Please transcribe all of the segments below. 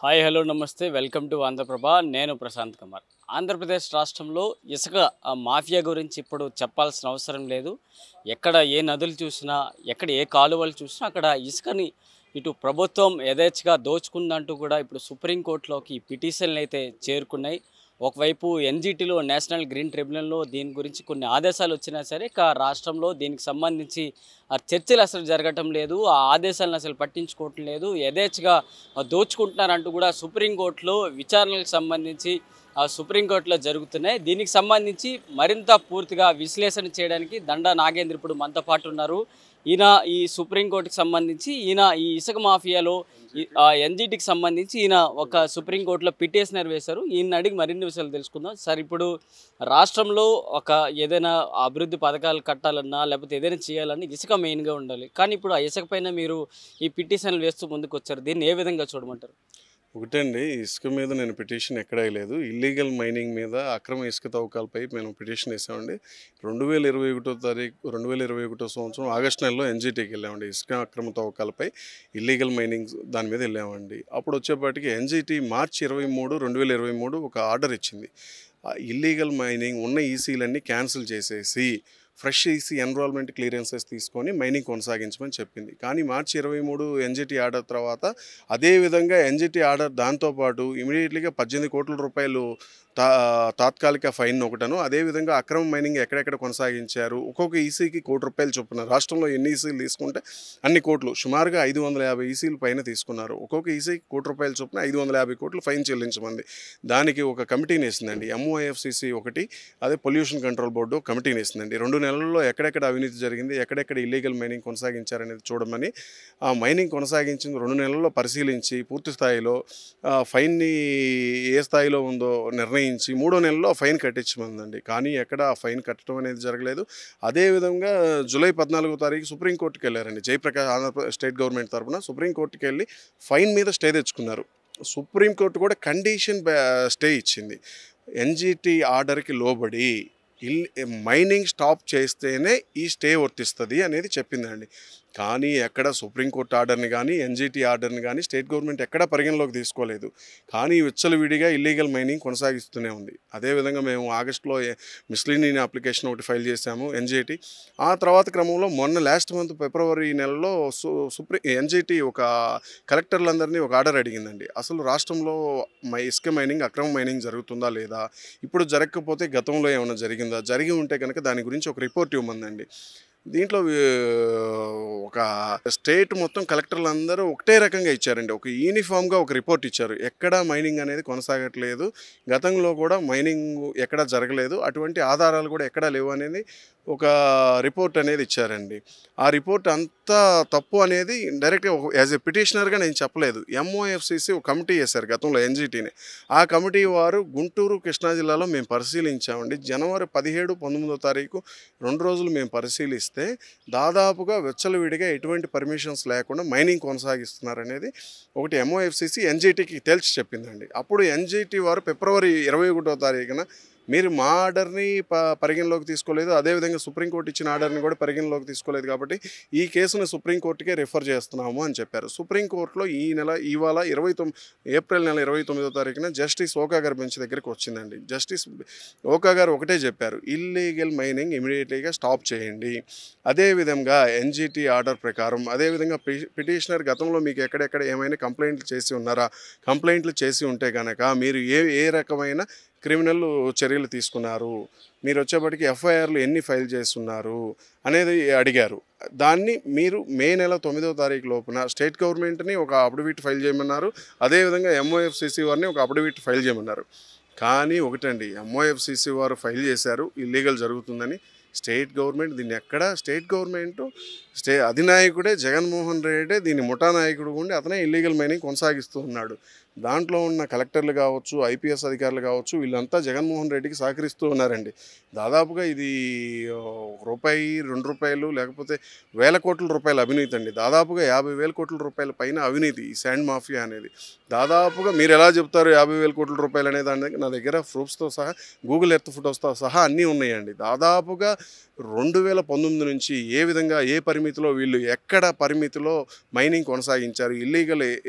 Hi hello నమస్తే welcome to Andhraprabha. నేను ప్రశాంత్ కుమార్. ఆంధ్రప్రదేశ్ రాష్ట్రంలో ఇసుక మాఫియా గురించి ఇప్పుడు చెప్పాల్సిన అవసరం లేదు. ఎక్కడ ఏ నదులు చూసినా, ఎక్కడ ఏ కాలువలు చూసినా అక్కడ ఇసుకని ఇటు ప్రభుత్వం యథేచ్ఛగా దోచుకుందంటూ కూడా ఇప్పుడు సుప్రీంకోర్టులోకి పిటిషన్లు అయితే చేరుకున్నాయి. ఒకవైపు ఎన్జిటిలో నేషనల్ గ్రీన్ ట్రిబ్యునల్లో దీని గురించి కొన్ని ఆదేశాలు వచ్చినా సరే ఇక రాష్ట్రంలో దీనికి సంబంధించి చర్చలు అసలు జరగటం లేదు. ఆ ఆదేశాలను అసలు పట్టించుకోవటం లేదు. యథేచ్ఛగా దోచుకుంటున్నారంటూ కూడా సుప్రీంకోర్టులో విచారణలకు సంబంధించి సుప్రీంకోర్టులో జరుగుతున్నాయి. దీనికి సంబంధించి మరింత పూర్తిగా విశ్లేషణ చేయడానికి దండా నాగేంద్ర ఇప్పుడు మనతో పాటు ఉన్నారు. ఈయన ఈ సుప్రీంకోర్టుకి సంబంధించి ఈ ఇసుక మాఫియాలో ఎన్జిటికి సంబంధించి ఈయన ఒక సుప్రీంకోర్టులో పిటిషనర్ వేశారు. ఈయన అడిగి మరిన్ని విషయాలు తెలుసుకుందాం. సార్, ఇప్పుడు రాష్ట్రంలో ఏదైనా అభివృద్ధి పథకాలు కట్టాలన్నా లేకపోతే ఏదైనా చేయాలన్నా ఇసుక మెయిన్గా ఉండాలి. కానీ ఇప్పుడు ఆ ఇసుక పైన మీరు ఈ పిటిషన్లు వేస్తూ ముందుకు వచ్చారు. దీన్ని ఏ విధంగా చూడమంటారు? ఒకటండి, ఇసుక మీద నేను పిటిషన్ ఎక్కడ వేయలేదు. ఇల్లీగల్ మైనింగ్ మీద అక్రమ ఇసుక తవ్వకాలపై మేము పిటిషన్ వేసామండి. 2021 సంవత్సరం ఆగస్టు నెలలో ఎన్జిటికి వెళ్ళామండి. ఇసుక అక్రమ తవ్వకాలపై ఇల్లీగల్ మైనింగ్ దాని మీద వెళ్ళామండి. అప్పుడు వచ్చేపాటికి ఎన్జిటి మార్చి 23, 2023 ఒక ఆర్డర్ ఇచ్చింది. ఇల్లీగల్ మైనింగ్ ఉన్న ఈసీలన్నీ క్యాన్సిల్ చేసేసి ఫ్రెష్ ఈసీ ఎన్రోల్మెంట్ క్లియరెన్సెస్ తీసుకొని మైనింగ్ కొనసాగించమని చెప్పింది. కానీ మార్చి 23 ఎన్జిటి ఆర్డర్ తర్వాత అదేవిధంగా ఎన్జిటి ఆర్డర్ దాంతోపాటు ఇమీడియట్లీగా 18 కోట్ల రూపాయలు తాత్కాలిక ఫైన్ ఒకటను, అదేవిధంగా అక్రమ మైనింగ్ ఎక్కడెక్కడ కొనసాగించారు, ఒక్కొక్క ఈసీకి ₹1 చొప్పున రాష్ట్రంలో ఎన్ని ఈసీలు తీసుకుంటే అన్ని కోట్లు, సుమారుగా 550 ఈసీలు పైన తీసుకున్నారు. ఒక్కొక్క ఈసీకి ₹1 చొప్పున 550 కోట్లు ఫైన్ చెల్లించమంది. దానికి ఒక కమిటీని వేసిందండి. MOFCC ఒకటి, అదే పొల్యూషన్ కంట్రోల్ బోర్డు కమిటీని వేసిందండి. 2 నెలల్లో ఎక్కడెక్కడ అవినీతి జరిగింది, ఎక్కడెక్కడ ఇల్లీగల్ మైనింగ్ కొనసాగించారనేది చూడమని ఆ మైనింగ్ కొనసాగించిన 2 నెలల్లో పరిశీలించి పూర్తి స్థాయిలో ఫైన్ని ఏ స్థాయిలో ఉందో నిర్ణయించి 3వ నెలలో ఫైన్ కట్టించమందండి. కానీ ఎక్కడ ఆ ఫైన్ కట్టడం అనేది జరగలేదు. అదేవిధంగా జూలై 14వ తారీఖు సుప్రీంకోర్టుకి వెళ్ళారండి. జయప్రకాష్ ఆంధ్రప్రదేశ్ స్టేట్ గవర్నమెంట్ తరఫున సుప్రీంకోర్టుకి వెళ్ళి ఫైన్ మీద స్టే తెచ్చుకున్నారు. సుప్రీంకోర్టు కూడా కండిషన్ స్టే ఇచ్చింది. ఎన్జిటి ఆర్డర్కి లోబడి మైనింగ్ స్టాప్ చేస్తేనే ఈ స్టే వర్తిస్తుంది అనేది చెప్పిందండి. కానీ ఎక్కడ సుప్రీంకోర్టు ఆర్డర్ని కానీ ఎన్జిటి ఆర్డర్ని కానీ స్టేట్ గవర్నమెంట్ ఎక్కడా పరిగణలోకి తీసుకోలేదు. కానీ విచ్చలవిడిగా ఇల్లీగల్ మైనింగ్ కొనసాగిస్తూనే ఉంది. అదేవిధంగా మేము ఆగస్టులో మిస్లీనియన్ అప్లికేషన్ ఒకటి ఫైల్ చేశాము ఎన్జిటి. ఆ తర్వాత క్రమంలో మొన్న లాస్ట్ మంత్ ఫిబ్రవరి నెలలో ఎన్జిటి ఒక కలెక్టర్లందరినీ ఒక ఆర్డర్ అడిగిందండి. అసలు రాష్ట్రంలో ఇసుక మైనింగ్ అక్రమ మైనింగ్ జరుగుతుందా లేదా, ఇప్పుడు జరగకపోతే గతంలో ఏమైనా జరిగిందా, జరిగి ఉంటే కనుక దాని గురించి ఒక రిపోర్ట్ ఇవ్వమందండి. దీంట్లో ఒక స్టేట్ మొత్తం కలెక్టర్లు అందరూ ఒకటే రకంగా ఇచ్చారండి. ఒక యూనిఫామ్గా ఒక రిపోర్ట్ ఇచ్చారు. ఎక్కడా మైనింగ్ అనేది కొనసాగట్లేదు, గతంలో కూడా మైనింగ్ ఎక్కడా జరగలేదు, అటువంటి ఆధారాలు కూడా ఎక్కడా లేవు అనేది ఒక రిపోర్ట్ అనేది ఇచ్చారండి. ఆ రిపోర్ట్ అంతా తప్పు అనేది డైరెక్ట్గా యాజ్ ఎ పిటిషనర్గా నేను చెప్పలేదు. MOFCC ఒక కమిటీ వేశారు గతంలో ఎన్జిటిని. ఆ కమిటీ వారు గుంటూరు, కృష్ణా జిల్లాలో మేము పరిశీలించామండి. జనవరి 17, 19వ తారీఖు 2 రోజులు మేము పరిశీలిస్తే దాదాపుగా విచ్చలవిడిగా ఎటువంటి పర్మిషన్స్ లేకుండా మైనింగ్ కొనసాగిస్తున్నారనేది ఒకటి MOFCC ఎన్జిటికి తేల్చి చెప్పిందండి. అప్పుడు ఎన్జిటి వారు ఫిబ్రవరి 21వ తారీఖున మీరు మా ఆర్డర్ని పరిగణలోకి తీసుకోలేదు, అదేవిధంగా సుప్రీంకోర్టు ఇచ్చిన ఆర్డర్ని కూడా పరిగణలోకి తీసుకోలేదు, కాబట్టి ఈ కేసును సుప్రీంకోర్టుకే రిఫర్ చేస్తున్నాము అని చెప్పారు. సుప్రీంకోర్టులో ఇవాళ ఏప్రిల్ నెల 29వ తారీఖున జస్టిస్ ఓకా గారి బెంచ్ దగ్గరికి వచ్చిందండి. జస్టిస్ ఓకా గారు ఒకటే చెప్పారు, ఇల్లీగల్ మైనింగ్ ఇమీడియట్లీగా స్టాప్ చేయండి. అదేవిధంగా ఎన్జిటి ఆర్డర్ ప్రకారం, అదేవిధంగా పిటిషనర్ గతంలో మీకు ఎక్కడెక్కడ ఏమైనా కంప్లైంట్లు చేసి ఉన్నారా, కంప్లైంట్లు చేసి ఉంటే కనుక మీరు ఏ రకమైన క్రిమినల్ చర్యలు తీసుకున్నారు, మీరు వచ్చేప్పటికి ఎఫ్ఐఆర్లు ఎన్ని ఫైల్ చేస్తున్నారు అనేది అడిగారు. దాన్ని మీరు మే నెల 9వ తారీఖు లోపున స్టేట్ గవర్నమెంట్ని ఒక అఫిడవిట్ ఫైల్ చేయమన్నారు, అదేవిధంగా MOFCC వారిని ఒక అఫిడవిట్ ఫైల్ చేయమన్నారు. కానీ ఒకటండి, MOFCC వారు ఫైల్ చేశారు ఇల్లీగల్ జరుగుతుందని. స్టేట్ గవర్నమెంట్ దీన్ని స్టేట్ గవర్నమెంట్ అధినాయకుడే జగన్మోహన్ రెడ్డి దీన్ని ముఠా నాయకుడు ఉండి అతనే ఇల్లీగల్ మైనింగ్ కొనసాగిస్తూ ఉన్నాడు. దాంట్లో ఉన్న కలెక్టర్లు కావచ్చు, IPS అధికారులు కావచ్చు, వీళ్ళంతా జగన్మోహన్ రెడ్డికి సహకరిస్తూ ఉన్నారండి. దాదాపుగా ఇది ₹1, ₹2 లేకపోతే వేల కోట్ల రూపాయల అవినీతి అండి. దాదాపుగా 50,000 కోట్ల రూపాయల పైన అవినీతి ఈ శాండ్ మాఫియా అనేది. దాదాపుగా మీరు ఎలా చెప్తారు 50,000 కోట్ల రూపాయలు అనేది? నా దగ్గర ప్రూఫ్స్తో సహా, గూగుల్ ఎర్త్ ఫోటోస్తో సహా అన్నీ ఉన్నాయండి. దాదాపుగా 2019 నుంచి ఏ విధంగా ఏ పరిమితిలో వీళ్ళు ఎక్కడ పరిమితిలో మైనింగ్ కొనసాగించారు, ఇల్లీగల్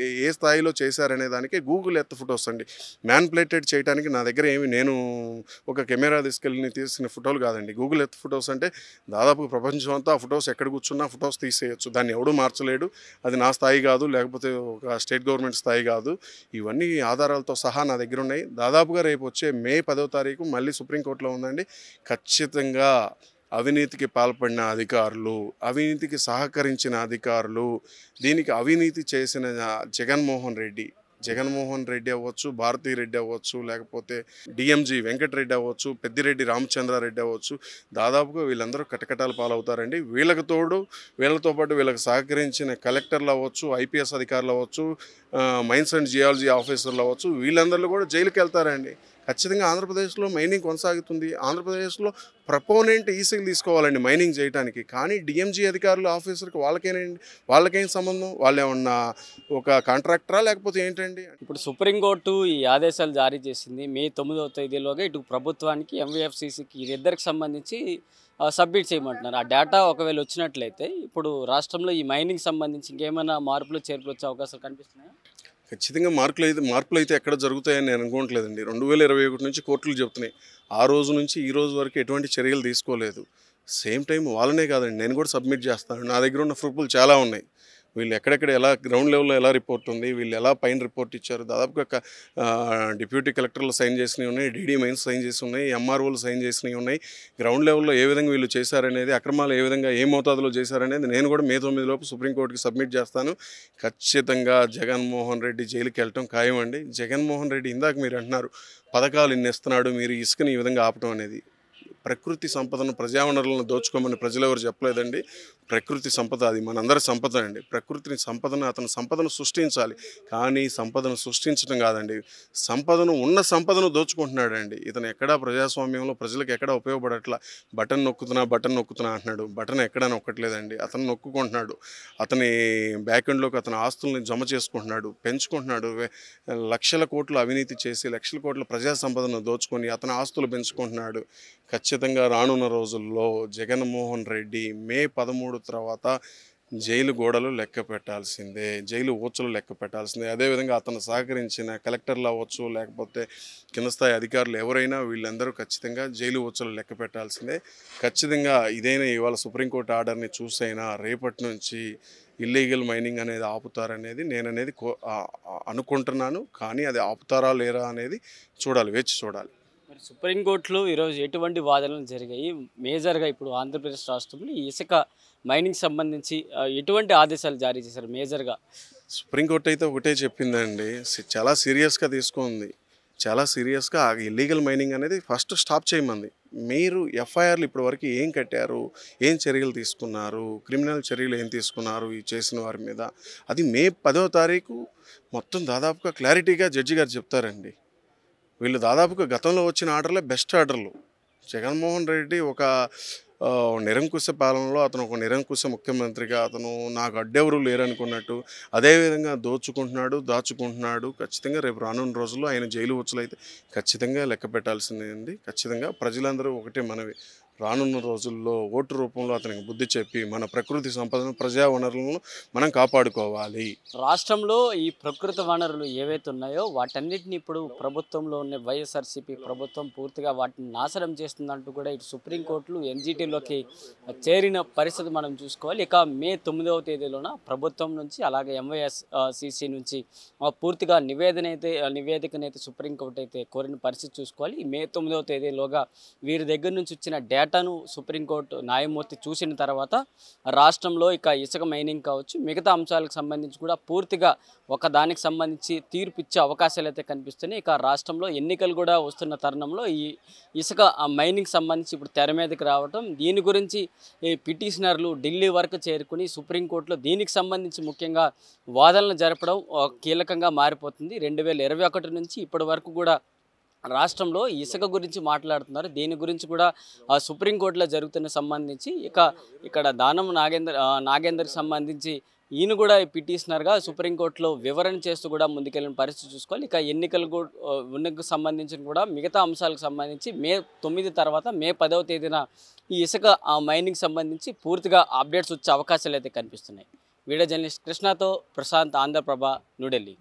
ఏ స్థాయిలో చేశారనే దానికి గూగుల్ ఎర్త్ ఫొటోస్ అండి. మ్యాన్పులేటెడ్ చేయడానికి నా దగ్గర నేను ఒక కెమెరా తీసుకెళ్ళి తీసిన ఫోటోలు కాదండి. గూగుల్ ఎర్త్ ఫొటోస్ అంటే దాదాపు ప్రపంచం అంతా ఆ ఫొటోస్ ఎక్కడ కూర్చున్నా ఫొటోస్ తీసేయచ్చు. దాన్ని ఎవడూ మార్చలేడు. అది నా స్థాయి కాదు, లేకపోతే ఒక స్టేట్ గవర్నమెంట్ స్థాయి కాదు. ఇవన్నీ ఆధారాలతో సహా నా దగ్గర ఉన్నాయి. దాదాపుగా రేపు వచ్చే మే 10వ తారీఖు మళ్ళీ సుప్రీంకోర్టులో ఉందండి. ఖచ్చితంగా అవినీతికి పాల్పడిన అధికారులు, అవినీతికి సహకరించిన అధికారులు, దీనికి అవినీతి చేసిన జగన్మోహన్ రెడ్డి అవ్వచ్చు, భారతీ రెడ్డి అవ్వచ్చు, లేకపోతే డిఎంజీ వెంకటరెడ్డి అవ్వచ్చు, పెద్దిరెడ్డి రామచంద్రారెడ్డి అవ్వచ్చు, దాదాపుగా వీళ్ళందరూ కటకటాల పాలవుతారండి. వీళ్ళతో పాటు వీళ్ళకి సహకరించిన కలెక్టర్లు అవ్వచ్చు, ఐపీఎస్ అధికారులు అవ్వచ్చు, మైన్స్ అండ్ జియాలజీ ఆఫీసర్లు అవ్వచ్చు, వీళ్ళందరూ కూడా జైలుకి వెళ్తారండి. ఖచ్చితంగా ఆంధ్రప్రదేశ్లో మైనింగ్ కొనసాగుతుంది. ఆంధ్రప్రదేశ్లో ప్రపోనెంట్ ఈసీలు తీసుకోవాలండి మైనింగ్ చేయడానికి. కానీ డిఎంజీ అధికారులు ఆఫీసర్కి వాళ్ళకేం సంబంధం? వాళ్ళు ఏమన్నా ఒక కాంట్రాక్టరా లేకపోతే ఏంటండి? ఇప్పుడు సుప్రీంకోర్టు ఈ ఆదేశాలు జారీ చేసింది మే 9వ తేదీలోగా ఇటు ప్రభుత్వానికి ఎంవీఎఫ్సీసీకి ఇద్దరికి సంబంధించి సబ్మిట్ చేయమంటున్నారు. ఆ డేటా ఒకవేళ వచ్చినట్లయితే ఇప్పుడు రాష్ట్రంలో ఈ మైనింగ్ సంబంధించి ఇంకేమైనా మార్పులు చేర్పులు వచ్చే అవకాశాలు కనిపిస్తున్నాయా? ఖచ్చితంగా మార్పులు అయితే ఎక్కడ జరుగుతాయని నేను అనుకోవట్లేదండి. 2021 నుంచి కోర్టులు చెప్తున్నాయి. ఆ రోజు నుంచి ఈ రోజు వరకు ఎటువంటి చర్యలు తీసుకోలేదు. సేమ్ టైం వాళ్ళనే కాదండి, నేను కూడా సబ్మిట్ చేస్తాను. నా దగ్గర ఉన్న ప్రూఫ్లు చాలా ఉన్నాయి. వీళ్ళు ఎక్కడెక్కడ ఎలా గ్రౌండ్ లెవెల్లో ఎలా రిపోర్ట్ ఉంది, వీళ్ళు ఎలా పైన రిపోర్ట్ ఇచ్చారు, దాదాపుగా డిప్యూటీ కలెక్టర్లు సైన్ చేసినవి ఉన్నాయి, డీడీ మైన్స్ సైన్ చేసి ఉన్నాయి, ఎంఆర్ఓలు సైన్ చేసినవి ఉన్నాయి. గ్రౌండ్ లెవెల్లో ఏ విధంగా వీళ్ళు చేశారనేది, అక్రమాలు ఏ విధంగా ఏ మోతాదులో చేశారనేది నేను కూడా మే 9 లోపు సుప్రీంకోర్టుకి సబ్మిట్ చేస్తాను. ఖచ్చితంగా జగన్మోహన్ రెడ్డి జైలుకి వెళ్ళటం ఖాయం అండి. జగన్మోహన్ రెడ్డి ఇందాక మీరు అంటున్నారు పథకాలు ఇన్ని ఇస్తున్నాడు, మీరు ఇసుకని ఈ విధంగా ఆపటం అనేది. ప్రకృతి సంపదను, ప్రజావనరులను దోచుకోమని ప్రజలు ఎవరు చెప్పలేదండి. ప్రకృతి సంపద అది మనందరి సంపద అండి. అతను సంపదను సృష్టించాలి. కానీ సంపదను సృష్టించడం కాదండి, ఉన్న సంపదను దోచుకుంటున్నాడండి. ఇతను ఎక్కడా ప్రజాస్వామ్యంలో ప్రజలకు ఎక్కడా ఉపయోగపడట్లా. బటన్ నొక్కుతున్నా అంటున్నాడు. బటన్ ఎక్కడా నొక్కట్లేదండి. అతను నొక్కుంటున్నాడు. అతని బ్యాక్ ఎండ్లోకి అతని ఆస్తుల్ని జమ చేసుకుంటున్నాడు, పెంచుకుంటున్నాడు. లక్షల కోట్లు అవినీతి చేసి లక్షల కోట్ల ప్రజా సంపదను దోచుకొని అతని ఆస్తులు పెంచుకుంటున్నాడు. ఖచ్చితంగా రానున్న రోజుల్లో జగన్మోహన్ రెడ్డి మే 13 తర్వాత జైలు గోడలు లెక్క పెట్టాల్సిందే, జైలు ఊచలు లెక్క పెట్టాల్సిందే. అదేవిధంగా అతను సహకరించిన కలెక్టర్లు అవ్వచ్చు, లేకపోతే కింద స్థాయి అధికారులు ఎవరైనా వీళ్ళందరూ ఖచ్చితంగా జైలు ఊచలు లెక్క పెట్టాల్సిందే. ఖచ్చితంగా ఇవాళ సుప్రీంకోర్టు ఆర్డర్ని చూసైనా రేపటి నుంచి ఇల్లీగల్ మైనింగ్ అనేది ఆపుతారనేది నేననేది అనుకుంటున్నాను. కానీ అది ఆపుతారా లేరా అనేది వేచి చూడాలి. మరి సుప్రీంకోర్టులో ఈరోజు ఎటువంటి వాదనలు జరిగాయి? మేజర్గా ఇప్పుడు ఆంధ్రప్రదేశ్ రాష్ట్రంలో ఈ ఇసుక మైనింగ్ సంబంధించి ఎటువంటి ఆదేశాలు జారీ చేశారు మేజర్గా? సుప్రీంకోర్టు అయితే ఒకటే చెప్పిందండి, చాలా సీరియస్గా తీసుకుంది. చాలా సీరియస్గా ఇల్లీగల్ మైనింగ్ అనేది ఫస్ట్ స్టాప్ చేయమంది. మీరు ఎఫ్ఐఆర్లు ఇప్పటివరకు ఏం కట్టారు, ఏం చర్యలు తీసుకున్నారు, క్రిమినల్ చర్యలు ఏం తీసుకున్నారు ఈ చేసిన వారి మీద, అది మే 10వ తారీఖు మొత్తం దాదాపుగా క్లారిటీగా జడ్జి గారు చెప్తారండి. వీళ్ళు దాదాపుగా గతంలో వచ్చిన ఆర్డర్లే బెస్ట్ ఆర్డర్లు. జగన్మోహన్ రెడ్డి ఒక నిరంకుశ పాలనలో అతను ఒక నిరంకుశ ముఖ్యమంత్రిగా అతను నాకు అడ్డెవరు లేరనుకున్నట్టు అదేవిధంగా దాచుకుంటున్నాడు. ఖచ్చితంగా రేపు రానున్న రోజుల్లో ఆయన జైలు వచ్చులైతే ఖచ్చితంగా లెక్క పెట్టాల్సిందే అండి. ఖచ్చితంగా ప్రజలందరూ ఒకటే మనవి, రానున్న రోజుల్లో ఓటు రూపంలో అతనికి బుద్ధి చెప్పి మన ప్రకృతి సంపదను, ప్రజా వనరులను మనం కాపాడుకోవాలి. రాష్ట్రంలో ఈ ప్రకృతి వనరులు ఏవైతే ఉన్నాయో వాటన్నిటిని ఇప్పుడు ప్రభుత్వంలో ఉన్న వైఎస్ఆర్సీపీ ప్రభుత్వం పూర్తిగా వాటిని నాశనం చేస్తుందంటూ కూడా ఇటు సుప్రీంకోర్టులు ఎన్జిటీలోకి చేరిన పరిస్థితి మనం చూసుకోవాలి. ఇక మే 9వ తేదీలోన ప్రభుత్వం నుంచి అలాగే ఎంవైఎస్సీసీ నుంచి పూర్తిగా నివేదికనైతే సుప్రీంకోర్టు అయితే కోరిన పరిస్థితి చూసుకోవాలి. మే 9వ తేదీలోగా వీరి దగ్గర నుంచి వచ్చిన డేటాను సుప్రీంకోర్టు న్యాయమూర్తి చూసిన తర్వాత రాష్ట్రంలో ఇక ఇసుక మైనింగ్ కావచ్చు, మిగతా అంశాలకు సంబంధించి కూడా పూర్తిగా ఒకదానికి సంబంధించి తీర్పు ఇచ్చే అవకాశాలు అయితే కనిపిస్తున్నాయి. ఇక రాష్ట్రంలో ఎన్నికలు కూడా వస్తున్న తరుణంలో ఈ ఇసుక మైనింగ్ సంబంధించి ఇప్పుడు తెర మీదకి రావటం, దీని గురించి ఈ పిటిషనర్లు ఢిల్లీ వరకు చేరుకుని సుప్రీంకోర్టులో దీనికి సంబంధించి ముఖ్యంగా వాదనలు జరపడం కీలకంగా మారిపోతుంది. 2021 నుంచి ఇప్పటి వరకు కూడా రాష్ట్రంలో ఇసుక గురించి మాట్లాడుతున్నారు. దీని గురించి కూడా సుప్రీంకోర్టులో జరుగుతున్న సంబంధించి ఇక్కడ దానం నాగేందర్కి సంబంధించి ఈయన కూడా పిటిషనర్గా సుప్రీంకోర్టులో వివరణ చేస్తూ కూడా ముందుకెళ్ళిన పరిస్థితి చూసుకోవాలి. ఇక ఎన్నికలు ఉన్నకు సంబంధించిన కూడా మిగతా అంశాలకు సంబంధించి మే 9 తర్వాత మే 10వ తేదీన ఈ ఇసుక మైనింగ్ సంబంధించి పూర్తిగా అప్డేట్స్ వచ్చే అవకాశాలు అయితే కనిపిస్తున్నాయి. వీడియో జర్నలిస్ట్ కృష్ణతో ప్రశాంత్, ఆంధ్రప్రభ, న్యూఢిల్లీ.